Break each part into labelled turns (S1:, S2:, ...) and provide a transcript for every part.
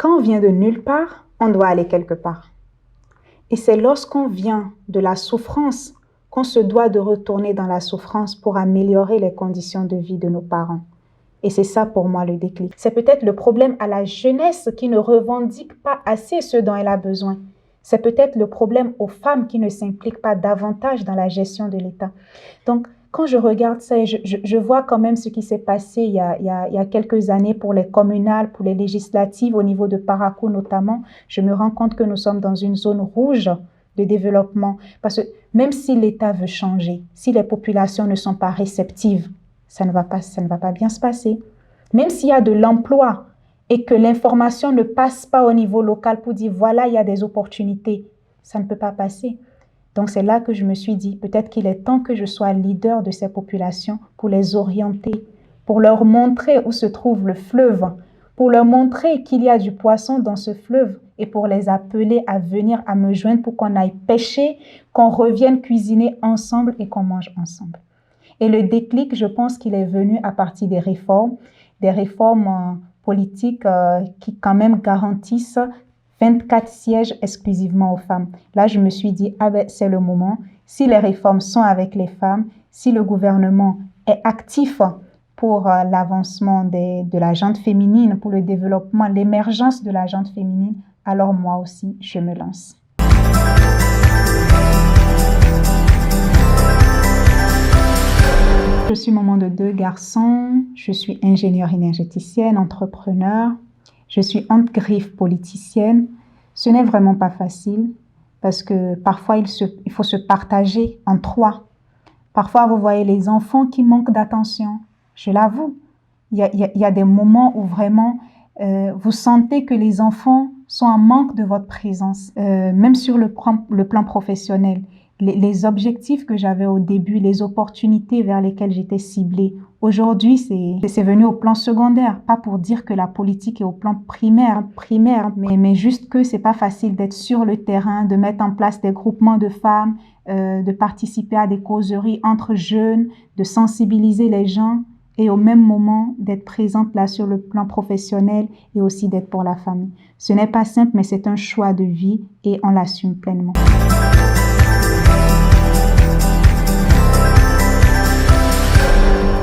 S1: Quand on vient de nulle part, on doit aller quelque part. Et c'est lorsqu'on vient de la souffrance qu'on se doit de retourner dans la souffrance pour améliorer les conditions de vie de nos parents. Et c'est ça pour moi le déclic. C'est peut-être le problème à la jeunesse qui ne revendique pas assez ce dont elle a besoin. C'est peut-être le problème aux femmes qui ne s'impliquent pas davantage dans la gestion de l'État. Donc, quand je regarde ça, et je vois quand même ce qui s'est passé il y a quelques années pour les communales, pour les législatives, au niveau de Parakou notamment, je me rends compte que nous sommes dans une zone rouge de développement. Parce que même si l'État veut changer, si les populations ne sont pas réceptives, ça ne va pas bien se passer. Même s'il y a de l'emploi et que l'information ne passe pas au niveau local pour dire voilà, il y a des opportunités, ça ne peut pas passer. Donc c'est là que je me suis dit, peut-être qu'il est temps que je sois leader de ces populations pour les orienter, pour leur montrer où se trouve le fleuve, pour leur montrer qu'il y a du poisson dans ce fleuve et pour les appeler à venir à me joindre pour qu'on aille pêcher, qu'on revienne cuisiner ensemble et qu'on mange ensemble. Et le déclic, je pense qu'il est venu à partir des réformes politiques qui quand même garantissent 24 sièges exclusivement aux femmes. Là, je me suis dit, ah ben, c'est le moment. Si les réformes sont avec les femmes, si le gouvernement est actif pour l'avancement de la gente féminine, pour le développement, l'émergence de la gente féminine, alors moi aussi, je me lance. Je suis maman de 2 garçons, je suis ingénieure énergéticienne, entrepreneur. Je suis entre griffes politicienne. Ce n'est vraiment pas facile parce que parfois, il faut se partager en 3. Parfois, vous voyez les enfants qui manquent d'attention. Je l'avoue, il y a des moments où vraiment, vous sentez que les enfants sont en manque de votre présence, même sur le plan professionnel. Les objectifs que j'avais au début, les opportunités vers lesquelles j'étais ciblée, aujourd'hui, c'est venu au plan secondaire. Pas pour dire que la politique est au plan primaire, mais juste que c'est pas facile d'être sur le terrain, de mettre en place des groupements de femmes, de participer à des causeries entre jeunes, de sensibiliser les gens et au même moment d'être présente là sur le plan professionnel et aussi d'être pour la famille. Ce n'est pas simple, mais c'est un choix de vie et on l'assume pleinement.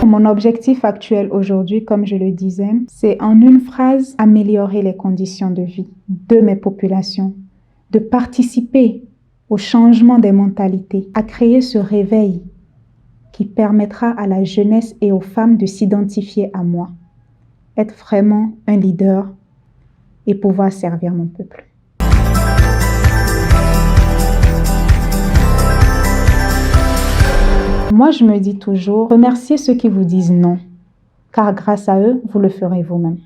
S1: Mon objectif actuel aujourd'hui, comme je le disais, c'est en une phrase améliorer les conditions de vie de mes populations, de participer au changement des mentalités, à créer ce réveil qui permettra à la jeunesse et aux femmes de s'identifier à moi, être vraiment un leader et pouvoir servir mon peuple. Moi, je me dis toujours, remerciez ceux qui vous disent non, car grâce à eux, vous le ferez vous-même.